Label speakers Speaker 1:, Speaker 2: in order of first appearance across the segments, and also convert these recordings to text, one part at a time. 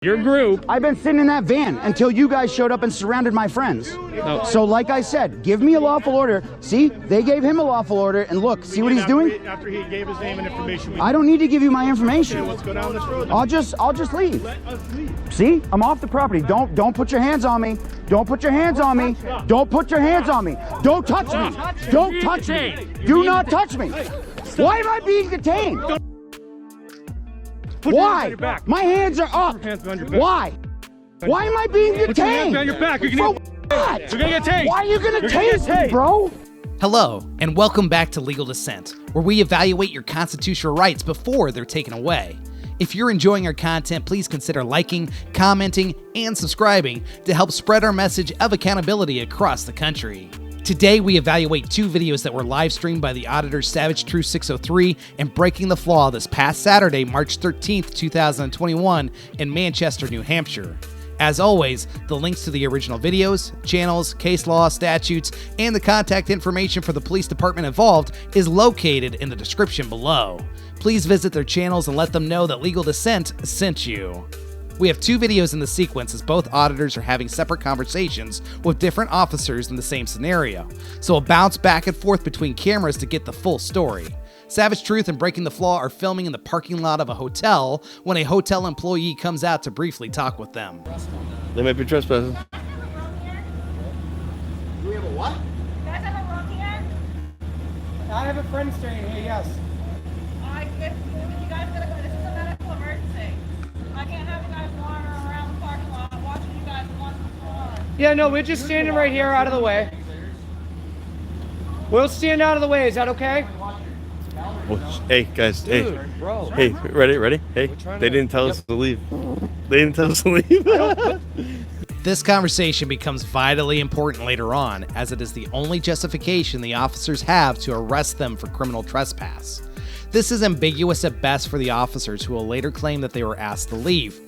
Speaker 1: Your group.
Speaker 2: I've been sitting in that van until you guys showed up and surrounded my friends.
Speaker 1: No.
Speaker 2: So like I said, give me a lawful order. See, they gave him a lawful order, and look, see what he's doing?
Speaker 3: After he gave his name and information.
Speaker 2: I don't need to give you my information.
Speaker 3: Okay, let's go down this road.
Speaker 2: I'll just leave.
Speaker 3: Let us leave.
Speaker 2: See, I'm off the property. Don't put your hands on me. Don't put your hands on me. Don't put your hands on me. Don't touch me. Don't touch me. Do not touch me. Why am I being detained?
Speaker 1: Put your hands
Speaker 2: Why?
Speaker 1: on your back.
Speaker 2: My hands are up.
Speaker 1: Put your hands behind your back.
Speaker 2: Why? Why am I being detained?
Speaker 1: Put your hands behind your back. You're gonna,
Speaker 2: what?
Speaker 1: you're gonna get tased.
Speaker 2: Why are you gonna
Speaker 1: You're gonna get
Speaker 2: tase me,
Speaker 1: tased.
Speaker 2: bro?
Speaker 4: Hello, and welcome back to Legal Dissent, where we evaluate your constitutional rights before they're taken away. If you're enjoying our content, please consider liking, commenting, and subscribing to help spread our message of accountability across the country. Today, we evaluate two videos that were live streamed by the Auditor Savage Truth 603 and Breaking the Flaw this past Saturday, March 13th, 2021 in Manchester, New Hampshire. As always, the links to the original videos, channels, case law, statutes, and the contact information for the police department involved is located in the description below. Please visit their channels and let them know that Legal Dissent sent you. We have two videos in the sequence as both auditors are having separate conversations with different officers in the same scenario, so we'll bounce back and forth between cameras to get the full story. Savage Truth and Breaking the Flaw are filming in the parking lot of a hotel when a hotel employee comes out to briefly talk with them.
Speaker 5: They might be trespassing.
Speaker 2: Do we have a what?
Speaker 6: You guys have a room here?
Speaker 7: I have a friend staying here, yes.
Speaker 6: If you guys gotta go, this is a medical emergency. I can't have you guys wandering around the parking lot watching you guys want what's going on.
Speaker 7: Yeah, no, we're just standing right here out of the way. We'll stand out of the way, is that okay?
Speaker 5: Hey guys,
Speaker 7: Dude,
Speaker 5: hey,
Speaker 7: bro.
Speaker 5: hey, ready? Hey, they didn't tell us to leave. They didn't tell us to leave.
Speaker 4: This conversation becomes vitally important later on, as it is the only justification the officers have to arrest them for criminal trespass. This is ambiguous at best for the officers, who will later claim that they were asked to leave.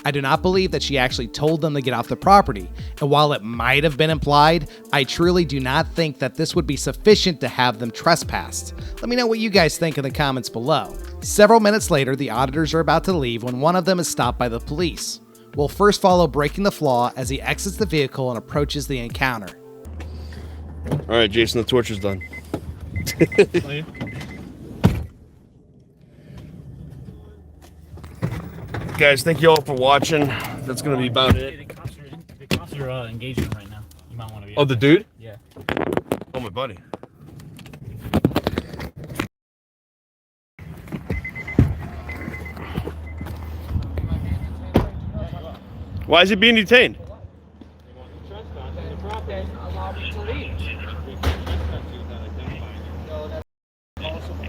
Speaker 4: I do not believe that she actually told them to get off the property, and while it might have been implied, I truly do not think that this would be sufficient to have them trespassed. Let me know what you guys think in the comments below. Several minutes later, the auditors are about to leave when one of them is stopped by the police. We'll first follow Breaking the Flaw as he exits the vehicle and approaches the encounter.
Speaker 5: All right, Jason, the torture's done. Guys, thank you all for watching. That's gonna be about it.
Speaker 8: The cops are engaging right now. You might want to be.
Speaker 5: Oh, the dude?
Speaker 8: Yeah.
Speaker 5: Oh, my buddy. Why is he being detained?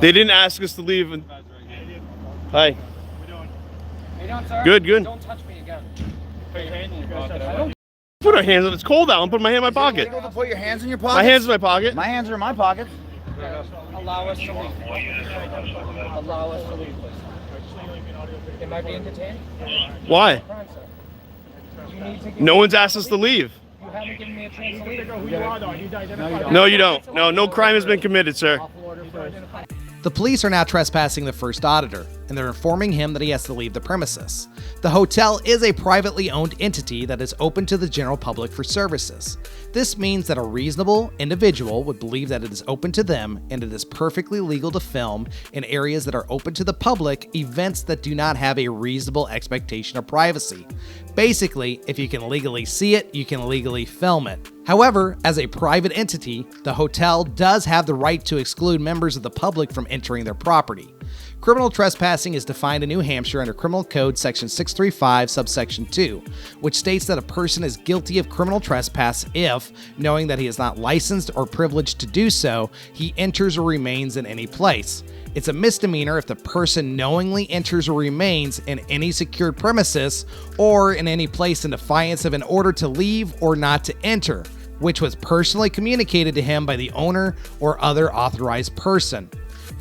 Speaker 5: They didn't ask us to leave. And... Hi.
Speaker 7: How you doing, sir?
Speaker 5: Good, good.
Speaker 7: Don't touch me again.
Speaker 5: Put our hands on. It's cold out. I'm putting my hand in my pocket.
Speaker 2: Illegal to put your hands in your pocket?
Speaker 5: My hands in my pocket.
Speaker 2: My hands are in my pockets.
Speaker 7: Allow us to leave. Allow us to leave, please. Am I being detained?
Speaker 5: Why?
Speaker 7: Crime, sir. You need to give
Speaker 5: No one's asked us to leave.
Speaker 7: You haven't given me a chance to leave.
Speaker 3: Who you are, though? You identify.
Speaker 5: No, you don't. No crime has been committed, sir.
Speaker 4: The police are now trespassing the first auditor, and they're informing him that he has to leave the premises. The hotel is a privately owned entity that is open to the general public for services. This means that a reasonable individual would believe that it is open to them, and it is perfectly legal to film in areas that are open to the public events that do not have a reasonable expectation of privacy. Basically, if you can legally see it, you can legally film it. However, as a private entity, the hotel does have the right to exclude members of the public from entering their property. Criminal trespassing is defined in New Hampshire under Criminal Code Section 635, subsection 2, which states that a person is guilty of criminal trespass if, knowing that he is not licensed or privileged to do so, he enters or remains in any place. It's a misdemeanor if the person knowingly enters or remains in any secured premises or in any place in defiance of an order to leave or not to enter, which was personally communicated to him by the owner or other authorized person.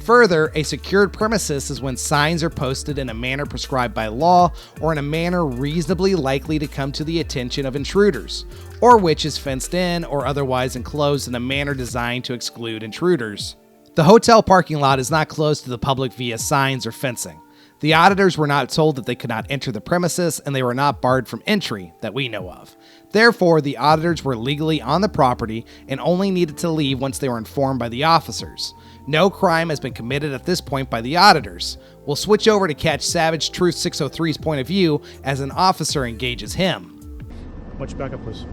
Speaker 4: Further, a secured premises is when signs are posted in a manner prescribed by law or in a manner reasonably likely to come to the attention of intruders, or which is fenced in or otherwise enclosed in a manner designed to exclude intruders. The hotel parking lot is not closed to the public via signs or fencing. The auditors were not told that they could not enter the premises, and they were not barred from entry that we know of. Therefore, the auditors were legally on the property and only needed to leave once they were informed by the officers. No crime has been committed at this point by the auditors. We'll switch over to catch Savage Truth 603's point of view as an officer engages him.
Speaker 3: Why don't you back up, please,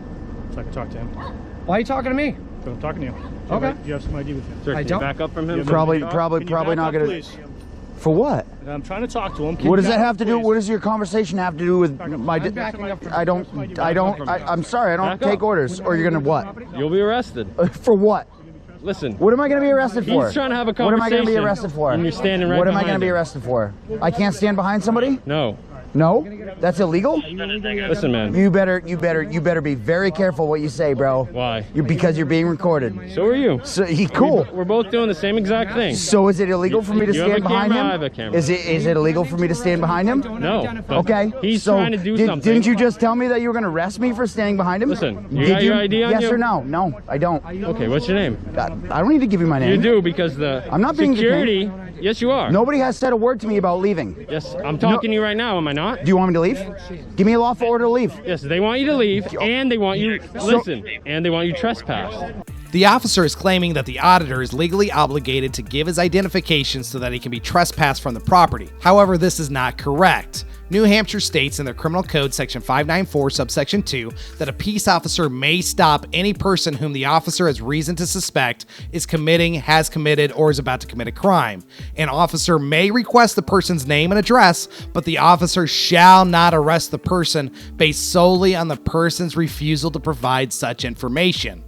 Speaker 3: so I can talk to him?
Speaker 7: Why are you talking to me?
Speaker 3: So I'm talking to you.
Speaker 7: Okay.
Speaker 3: Do you have some ID with you?
Speaker 5: Sir,
Speaker 7: I
Speaker 5: can you
Speaker 7: don't.
Speaker 5: back up from him?
Speaker 2: Probably
Speaker 3: Can you
Speaker 2: not
Speaker 3: back
Speaker 2: gonna.
Speaker 3: up, please?
Speaker 2: For what?
Speaker 3: I'm trying to talk to him.
Speaker 2: What does that have to do? What does your conversation have to do with my?
Speaker 7: I'm backing up from-
Speaker 2: I'm sorry. I don't
Speaker 5: Back up.
Speaker 2: take orders. Or you're gonna what?
Speaker 5: You'll be arrested.
Speaker 2: For what?
Speaker 5: Listen.
Speaker 2: What am I going to be arrested for?
Speaker 5: He's trying to have a
Speaker 2: What am I going to be
Speaker 5: conversation,
Speaker 2: arrested for?
Speaker 5: and you're standing right
Speaker 2: What am I going
Speaker 5: behind
Speaker 2: to be
Speaker 5: him.
Speaker 2: arrested for? I can't stand behind somebody?
Speaker 5: No.
Speaker 2: No? That's illegal?
Speaker 5: Listen, man.
Speaker 2: You better be very careful what you say, bro.
Speaker 5: Why?
Speaker 2: Because you're being recorded.
Speaker 5: So are you.
Speaker 2: So cool.
Speaker 5: We're both doing the same exact thing.
Speaker 2: So is it illegal for me to
Speaker 5: You have
Speaker 2: stand
Speaker 5: a
Speaker 2: behind
Speaker 5: camera,
Speaker 2: him?
Speaker 5: I have a camera.
Speaker 2: Is it illegal for me to stand behind him?
Speaker 5: No. but
Speaker 2: Okay.
Speaker 5: He's
Speaker 2: so
Speaker 5: trying to do something.
Speaker 2: Didn't you just tell me that you were going to arrest me for standing behind him?
Speaker 5: Listen, you
Speaker 2: Did
Speaker 5: got your ID on
Speaker 2: yes
Speaker 5: you?
Speaker 2: or no? No, I don't.
Speaker 5: Okay, what's your name?
Speaker 2: I don't need to give you my name.
Speaker 5: You do, because the
Speaker 2: I'm not being
Speaker 5: security. Yes, you are.
Speaker 2: Nobody has said a word to me about leaving.
Speaker 5: Yes, I'm talking to you right now. Am I not?
Speaker 2: Do you want me to leave? Give me a lawful order to leave.
Speaker 5: Yes, they want you to leave, and they want you listen, and they want you trespassed.
Speaker 4: The officer is claiming that the auditor is legally obligated to give his identification so that he can be trespassed from the property. However, this is not correct. New Hampshire states in their criminal code section 594 subsection 2 that a peace officer may stop any person whom the officer has reason to suspect is committing, has committed, or is about to commit a crime. An officer may request the person's name and address, but the officer shall not arrest the person based solely on the person's refusal to provide such information.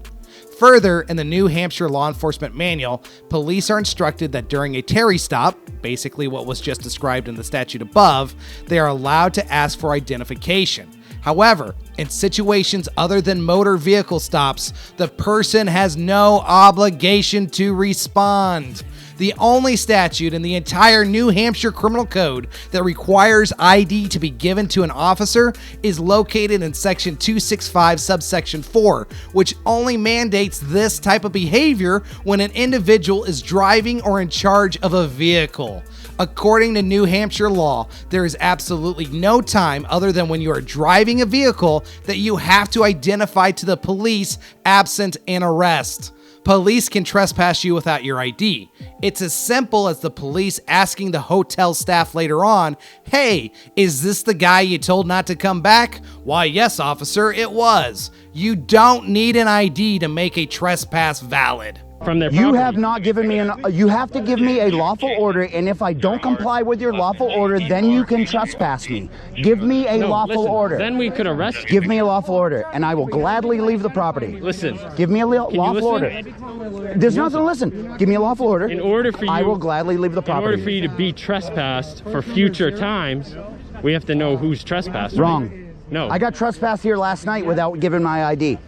Speaker 4: Further, in the New Hampshire Law Enforcement Manual, police are instructed that during a Terry stop, basically what was just described in the statute above, they are allowed to ask for identification. However, in situations other than motor vehicle stops, the person has no obligation to respond. The only statute in the entire New Hampshire Criminal Code that requires ID to be given to an officer is located in section 265 subsection 4, which only mandates this type of behavior when an individual is driving or in charge of a vehicle. According to New Hampshire law, there is absolutely no time other than when you are driving a vehicle that you have to identify to the police absent an arrest. Police can trespass you without your ID. It's as simple as the police asking the hotel staff later on, "Hey, is this the guy you told not to come back?" "Why, yes, officer, it was." You don't need an ID to make a trespass valid.
Speaker 5: From their
Speaker 2: You
Speaker 5: property.
Speaker 2: have not given me you have to give me a lawful order, and if I don't comply with your lawful order, then you can trespass me. Give me a
Speaker 5: No,
Speaker 2: lawful
Speaker 5: listen,
Speaker 2: order.
Speaker 5: Then we could arrest you.
Speaker 2: Give me a lawful order, and I will gladly leave the property.
Speaker 5: Listen.
Speaker 2: Give me a lawful
Speaker 5: listen?
Speaker 2: order. There's nothing to listen. Give me a lawful order.
Speaker 5: In order for you,
Speaker 2: I will gladly leave the
Speaker 5: In order for
Speaker 2: property.
Speaker 5: you to be trespassed for future times, we have to know who's trespassed. right?
Speaker 2: Wrong.
Speaker 5: No.
Speaker 2: I got trespassed here last night without giving my ID.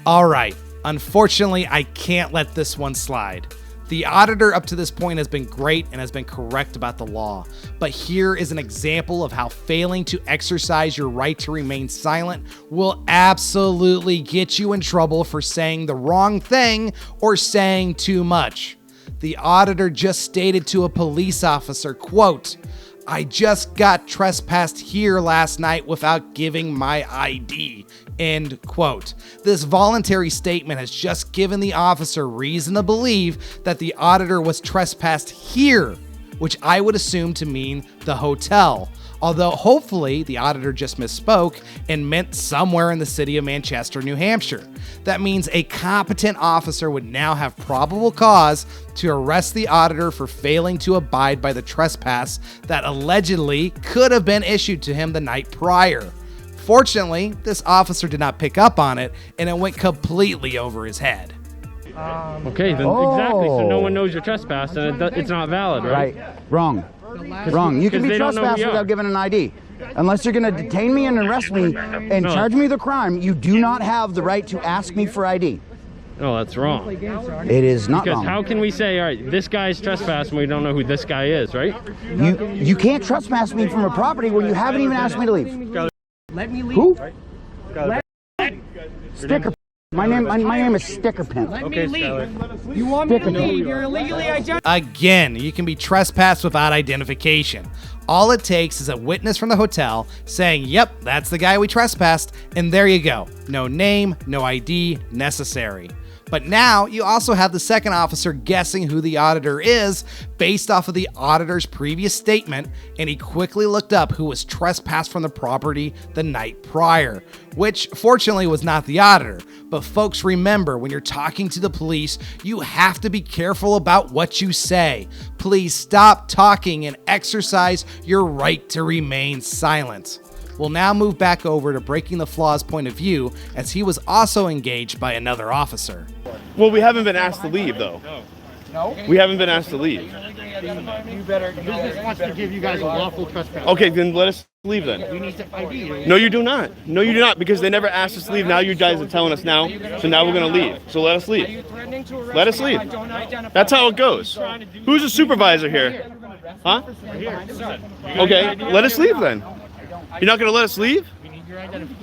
Speaker 4: All right. Unfortunately, I can't let this one slide. The auditor up to this point has been great and has been correct about the law, but here is an example of how failing to exercise your right to remain silent will absolutely get you in trouble for saying the wrong thing or saying too much. The auditor just stated to a police officer, quote, "I just got trespassed here last night without giving my ID," end quote. This voluntary statement has just given the officer reason to believe that the auditor was trespassed here, which I would assume to mean the hotel. Although hopefully the auditor just misspoke and meant somewhere in the city of Manchester, New Hampshire. That means a competent officer would now have probable cause to arrest the auditor for failing to abide by the trespass that allegedly could have been issued to him the night prior. Fortunately, this officer did not pick up on it, and it went completely over his head.
Speaker 5: Okay, then exactly. So no one knows you're trespassed, and it's not valid, right?
Speaker 2: Right. Wrong. Wrong. You can be
Speaker 5: they don't know who
Speaker 2: trespassed
Speaker 5: you are.
Speaker 2: without giving an ID. Unless you're going to detain me and arrest me and
Speaker 5: No.
Speaker 2: charge me with a crime, you do not have the right to ask me for ID.
Speaker 5: No, that's wrong.
Speaker 2: It is not
Speaker 5: Because
Speaker 2: wrong.
Speaker 5: how can we say, all right, this guy's trespassed and we don't know who this guy is, right?
Speaker 2: You can't trespass me from a property when you haven't even asked me to leave.
Speaker 7: Let me leave.
Speaker 2: Who? Sticker. My name is Sticker Pimp.
Speaker 7: Let me leave. You want me to leave? You're illegally identified.
Speaker 4: Again, you can be trespassed without identification. All it takes is a witness from the hotel saying, yep, that's the guy we trespassed, and there you go. No name, no ID necessary. But now you also have the second officer guessing who the auditor is based off of the auditor's previous statement, and he quickly looked up who was trespassed from the property the night prior, which fortunately was not the auditor. But folks, remember, when you're talking to the police, you have to be careful about what you say. Please stop talking and exercise your right to remain silent. We'll now move back over to Breaking the Flaw's point of view, as he was also engaged by another officer.
Speaker 5: Well, we haven't been asked to leave, though.
Speaker 7: No?
Speaker 5: We haven't been asked to leave.
Speaker 7: You better.
Speaker 1: Business wants to give you guys a lawful trespass.
Speaker 5: Okay, then let us leave then.
Speaker 1: We need to ID you.
Speaker 5: No, you do not. No, you do not, because they never asked us to leave. Now you guys are telling us now, so now we're going to leave. So let us
Speaker 7: Are you
Speaker 5: leave.
Speaker 7: threatening to arrest
Speaker 5: Let us
Speaker 7: me
Speaker 5: leave.
Speaker 7: if I don't identify
Speaker 5: That's how it goes. Who's the supervisor here? Huh? Okay, let us leave then. You're not going to let us leave?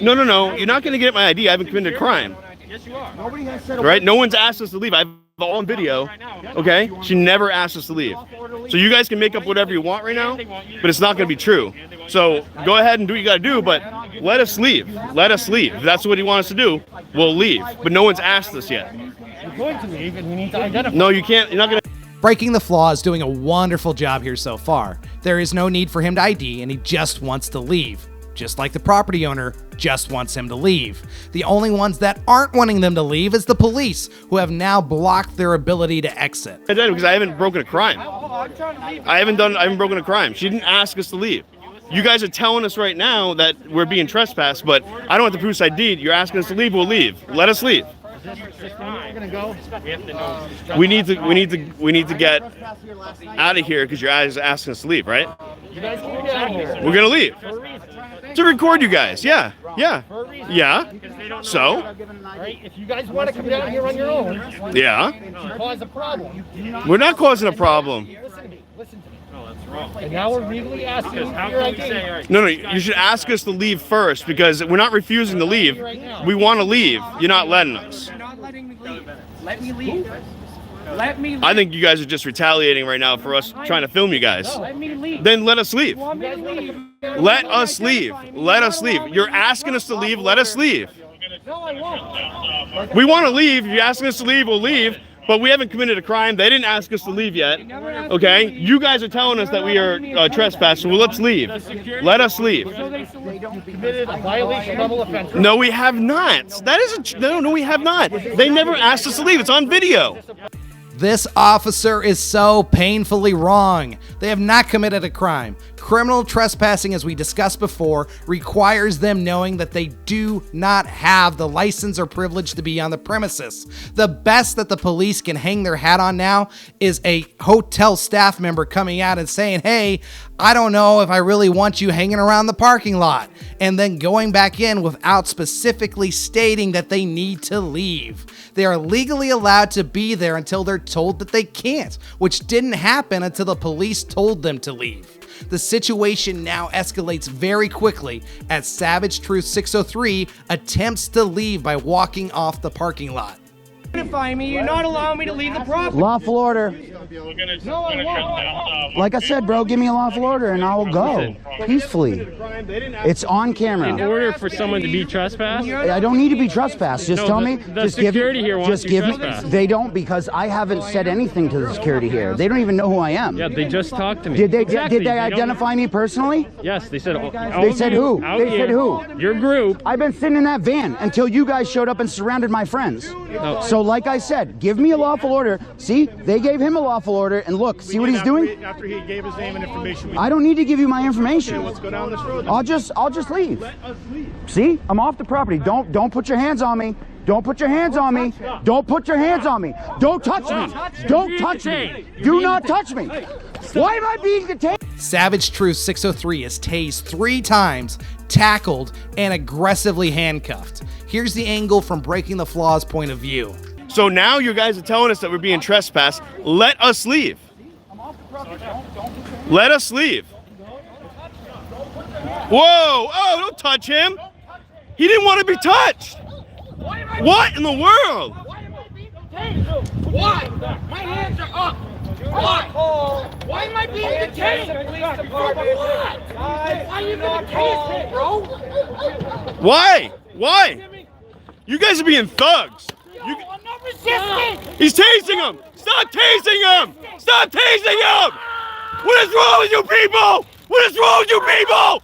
Speaker 5: No, no, no. You're not going to get my ID. I haven't committed a crime.
Speaker 7: Yes, you are.
Speaker 2: Nobody has said a
Speaker 5: Right? No one's asked us to leave. I have it all on video. Okay? She never asked us to leave. So you guys can make up whatever you want right now, but it's not going to be true. So go ahead and do what you got to do, but let us leave. Let us leave. If that's what you want us to do, we'll leave. But no one's asked us yet.
Speaker 1: You're going to leave, and we need to identify.
Speaker 5: No, you can't. You're not going to.
Speaker 4: Breaking the Flaw is doing a wonderful job here so far. There is no need for him to ID, and he just wants to leave. Just like the property owner just wants him to leave. The only ones that aren't wanting them to leave is the police, who have now blocked their ability to exit.
Speaker 5: I did because I haven't broken a crime.
Speaker 7: I'm trying to leave.
Speaker 5: I haven't broken a crime. She didn't ask us to leave. You guys are telling us right now that we're being trespassed, but I don't have the proof ID. You're asking us to leave, we'll leave. Let us leave.
Speaker 1: We're gonna go.
Speaker 5: We need to get out of here because your guys are asking us to leave, right? We're gonna leave. To record you guys, yeah. So,
Speaker 1: Right? If you guys want to come down here on your own,
Speaker 5: yeah.
Speaker 1: cause a problem.
Speaker 5: We're not causing a problem.
Speaker 1: Listen to me. Listen to me. And now we're legally asking you for your ID.
Speaker 5: No, you should ask us to leave first because we're not refusing to leave. We want to leave. You're not letting us.
Speaker 7: You're not letting me leave. Let me leave. Let me leave.
Speaker 5: I think you guys are just retaliating right now for us trying to film you guys.
Speaker 7: Let me leave.
Speaker 5: Then let us leave.
Speaker 7: You want me to leave?
Speaker 5: Let us leave. Let us leave. You're asking us to leave. Let us leave.
Speaker 7: No, I won't.
Speaker 5: We want to leave. If you're asking us to leave, we'll leave. But we haven't committed a crime. They didn't ask us to leave yet. Okay? You guys are telling us that we are trespassing. Well, let's leave. Let us leave.
Speaker 1: Committed a violation level offense.
Speaker 5: No, we have not. That is no, we have not. They never asked us to leave. It's on video.
Speaker 4: This officer is so painfully wrong. They have not committed a crime. Criminal trespassing, as we discussed before, requires them knowing that they do not have the license or privilege to be on the premises. The best that the police can hang their hat on now is a hotel staff member coming out and saying, hey, I don't know if I really want you hanging around the parking lot, and then going back in without specifically stating that they need to leave. They are legally allowed to be there until they're told that they can't, which didn't happen until the police told them to leave. The situation now escalates very quickly as Savage Truth 603 attempts to leave by walking off the parking lot.
Speaker 7: Identify me. You're not allowing me to leave the property.
Speaker 2: Lawful order.
Speaker 7: No, I won't.
Speaker 2: Like I said, bro, give me a lawful order and I will go peacefully. It's on camera.
Speaker 9: In order for someone to be trespassed?
Speaker 2: I don't need to be trespassed. Just tell me.
Speaker 9: The
Speaker 2: Just give
Speaker 9: security here wants
Speaker 2: Just
Speaker 9: to
Speaker 2: give me.
Speaker 9: trespass.
Speaker 2: They don't, because I haven't said anything to the security here. They don't even know who I am.
Speaker 9: Yeah, they just talked to me.
Speaker 2: Did they?
Speaker 9: Exactly.
Speaker 2: Did they
Speaker 9: don't-
Speaker 2: identify me personally?
Speaker 9: Yes, they said.
Speaker 2: They said who? They said who?
Speaker 9: Your group.
Speaker 2: I've been sitting in that van until you guys showed up and surrounded my friends. So like I said, give me a lawful order. See, they gave him a lawful order, and look, see what he's doing?
Speaker 3: After he gave his name and information.
Speaker 2: I don't need to give you my information.
Speaker 3: Let's go down this road.
Speaker 2: I'll just leave.
Speaker 3: Let us leave.
Speaker 2: See, I'm off the property. Don't put your hands on me. Don't put your hands on me. Don't put your hands on me. Don't touch me. Don't touch me. Do not touch me. Why am I being detained?
Speaker 4: Savage Truth 603 is tased 3 times, tackled, and aggressively handcuffed. Here's the angle from Breaking the Flaw's point of view.
Speaker 5: So now you guys are telling us that we're being trespassed. Let us leave. Let us leave. Whoa! Oh, don't touch him. He didn't want to be touched. What in the world?
Speaker 7: Why? My hands are up. Why am I being detained? Why are you gonna tase me, bro?
Speaker 5: Why? Why? You guys are being thugs.
Speaker 7: I'm not resisting.
Speaker 5: He's tasing him. Stop tasing him. Stop tasing him. What is wrong with you people? What is wrong with you people?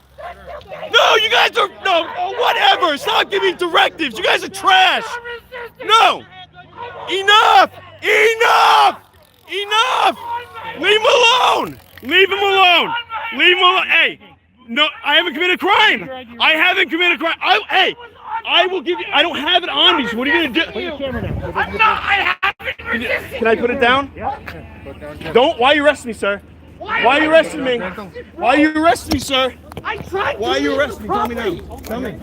Speaker 5: No, you guys are, no, whatever. Stop giving directives. You guys are trash. No. Enough. Enough. Enough. Leave him alone. Leave him alone. Leave him alone. Hey, no, I haven't committed a crime. I haven't committed a crime. Hey, I will give you, I don't have it on me, so what are you going to do? Put your camera down.
Speaker 7: I haven't resisted.
Speaker 5: Can I put it down? Don't, why are you arresting me, sir? Why are you arresting me? Why are you arresting me, sir?
Speaker 7: I tried.
Speaker 5: Why are you arresting me? Tell me now. Tell me.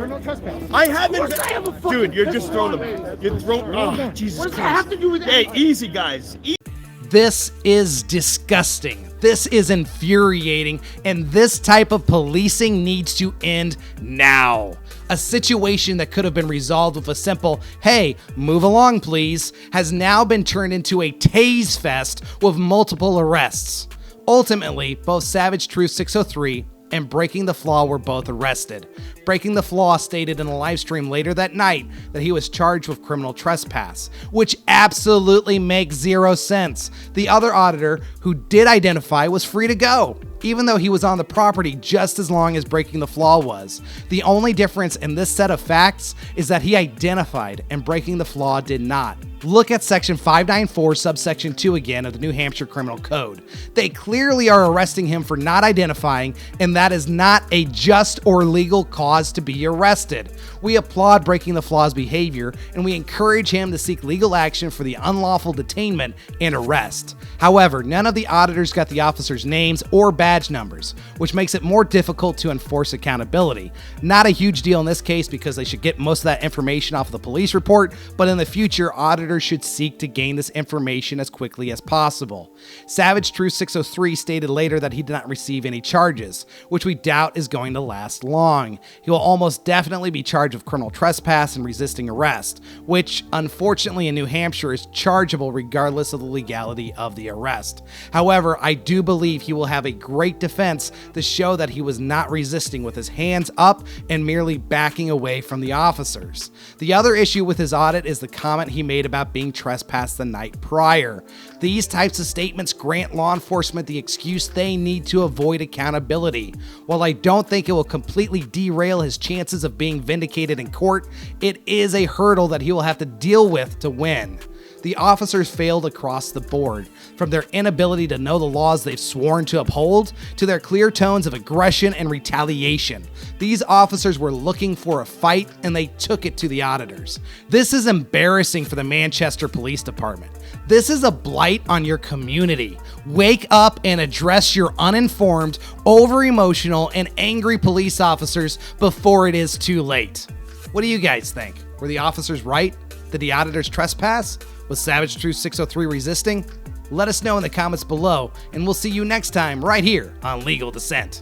Speaker 5: I haven't. Dude, you're just throwing them. You're throwing. Oh, Jesus Christ. What does that have to do with it? Hey, easy, guys.
Speaker 4: This is disgusting. This is infuriating, and this type of policing needs to end now. A situation that could have been resolved with a simple, hey, move along please, has now been turned into a tase fest with multiple arrests. Ultimately, both Savage Truth 603 and Breaking the Flaw were both arrested. Breaking the Flaw stated in a live stream later that night that he was charged with criminal trespass, which absolutely makes zero sense. The other auditor, who did identify, was free to go, even though he was on the property just as long as Breaking the Flaw was. The only difference in this set of facts is that he identified and Breaking the Flaw did not. Look at section 594 subsection 2 again of the New Hampshire Criminal Code. They clearly are arresting him for not identifying, and that is not a just or legal cause to be arrested. We applaud Breaking the Flaw's behavior, and we encourage him to seek legal action for the unlawful detainment and arrest. However, none of the auditors got the officers' names or badge numbers, which makes it more difficult to enforce accountability. Not a huge deal in this case because they should get most of that information off of the police report, but in the future, auditors should seek to gain this information as quickly as possible. Savage Truth 603 stated later that he did not receive any charges, which we doubt is going to last long. He will almost definitely be charged with criminal trespass and resisting arrest, which unfortunately in New Hampshire is chargeable regardless of the legality of the arrest. However, I do believe he will have a great defense to show that he was not resisting with his hands up and merely backing away from the officers. The other issue with his audit is the comment he made about being trespassed the night prior. These types of statements grant law enforcement the excuse they need to avoid accountability. While I don't think it will completely derail his chances of being vindicated in court, it is a hurdle that he will have to deal with to win. The officers failed across the board, from their inability to know the laws they've sworn to uphold, to their clear tones of aggression and retaliation. These officers were looking for a fight, and they took it to the auditors. This is embarrassing for the Manchester Police Department. This is a blight on your community. Wake up and address your uninformed, over-emotional, and angry police officers before it is too late. What do you guys think? Were the officers right? Did the auditors trespass? Was Savage Truth 603 resisting? Let us know in the comments below, and we'll see you next time right here on Legal Dissent.